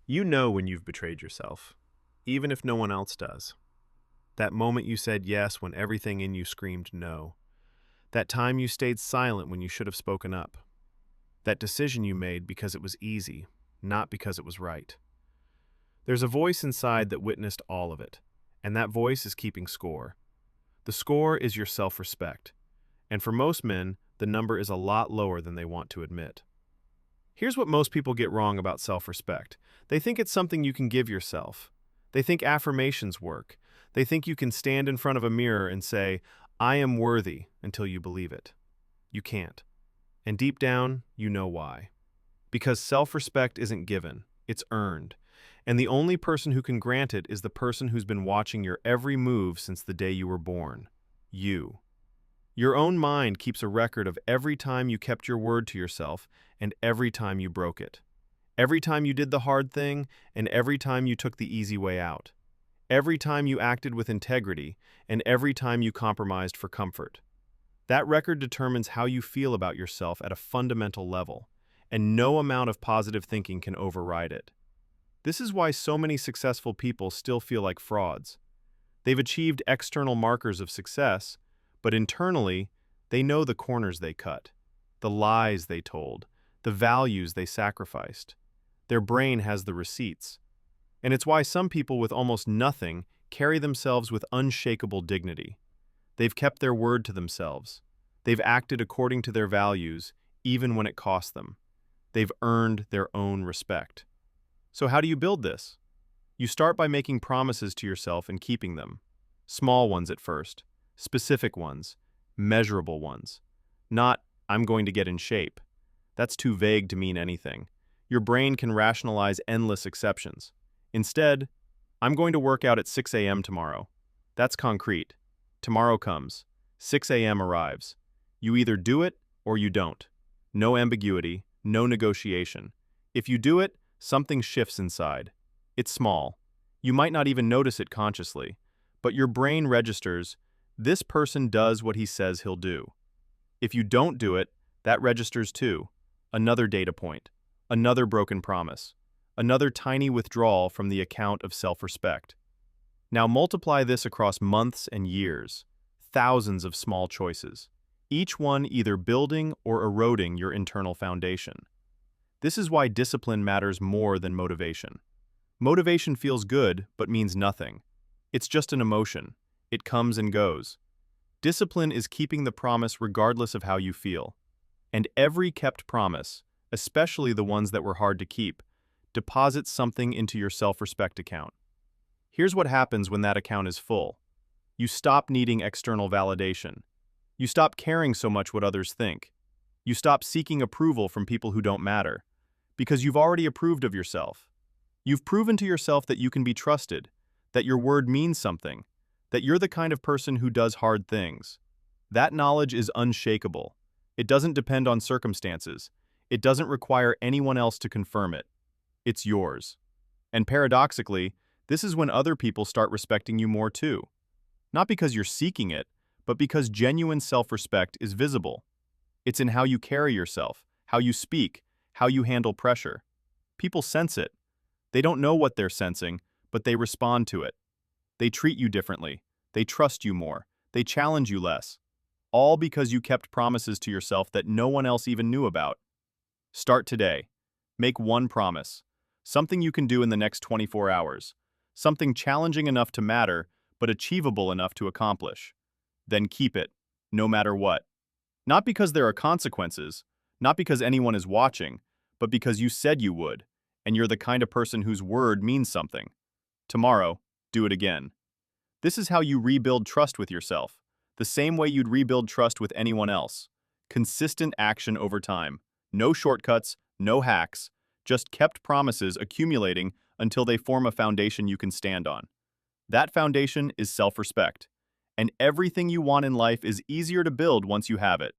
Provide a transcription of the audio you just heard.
You know when you've betrayed yourself, even if no one else does. That moment you said yes when everything in you screamed no. That time you stayed silent when you should have spoken up. That decision you made because it was easy, not because it was right. There's a voice inside that witnessed all of it, and that voice is keeping score. The score is your self-respect, and for most men, the number is a lot lower than they want to admit. Here's what most people get wrong about self-respect. They think it's something you can give yourself. They think affirmations work. They think you can stand in front of a mirror and say, "I am worthy," until you believe it. You can't. And deep down, you know why. Because self-respect isn't given, it's earned. And the only person who can grant it is the person who's been watching your every move since the day you were born. You. Your own mind keeps a record of every time you kept your word to yourself and every time you broke it. Every time you did the hard thing and every time you took the easy way out. Every time you acted with integrity and every time you compromised for comfort. That record determines how you feel about yourself at a fundamental level, and no amount of positive thinking can override it. This is why so many successful people still feel like frauds. They've achieved external markers of success, but internally, they know the corners they cut, the lies they told, the values they sacrificed. Their brain has the receipts. And it's why some people with almost nothing carry themselves with unshakable dignity. They've kept their word to themselves. They've acted according to their values, even when it cost them. They've earned their own respect. So how do you build this? You start by making promises to yourself and keeping them. Small ones at first. Specific ones, measurable ones. Not, "I'm going to get in shape." That's too vague to mean anything. Your brain can rationalize endless exceptions. Instead, "I'm going to work out at 6 a.m. tomorrow." That's concrete. Tomorrow comes. 6 a.m. arrives. You either do it or you don't. No ambiguity, no negotiation. If you do it, something shifts inside. It's small. You might not even notice it consciously, but your brain registers, "This person does what he says he'll do." If you don't do it, that registers too. Another data point, another broken promise, another tiny withdrawal from the account of self-respect. Now multiply this across months and years, thousands of small choices, each one either building or eroding your internal foundation. This is why discipline matters more than motivation. Motivation feels good but means nothing. It's just an emotion. It comes and goes. Discipline is keeping the promise regardless of how you feel. And every kept promise, especially the ones that were hard to keep, deposits something into your self-respect account. Here's what happens when that account is full. You stop needing external validation. You stop caring so much what others think. You stop seeking approval from people who don't matter, because you've already approved of yourself. You've proven to yourself that you can be trusted, that your word means something, that you're the kind of person who does hard things. That knowledge is unshakable. It doesn't depend on circumstances. It doesn't require anyone else to confirm it. It's yours. And paradoxically, this is when other people start respecting you more too. Not because you're seeking it, but because genuine self-respect is visible. It's in how you carry yourself, how you speak, how you handle pressure. People sense it. They don't know what they're sensing, but they respond to it. They treat you differently. They trust you more. They challenge you less. All because you kept promises to yourself that no one else even knew about. Start today. Make one promise. Something you can do in the next 24 hours. Something challenging enough to matter, but achievable enough to accomplish. Then keep it, no matter what. Not because there are consequences, not because anyone is watching, but because you said you would, and you're the kind of person whose word means something. Tomorrow, do it again. This is how you rebuild trust with yourself, the same way you'd rebuild trust with anyone else. Consistent action over time. No shortcuts, no hacks, just kept promises accumulating until they form a foundation you can stand on. That foundation is self-respect. And everything you want in life is easier to build once you have it.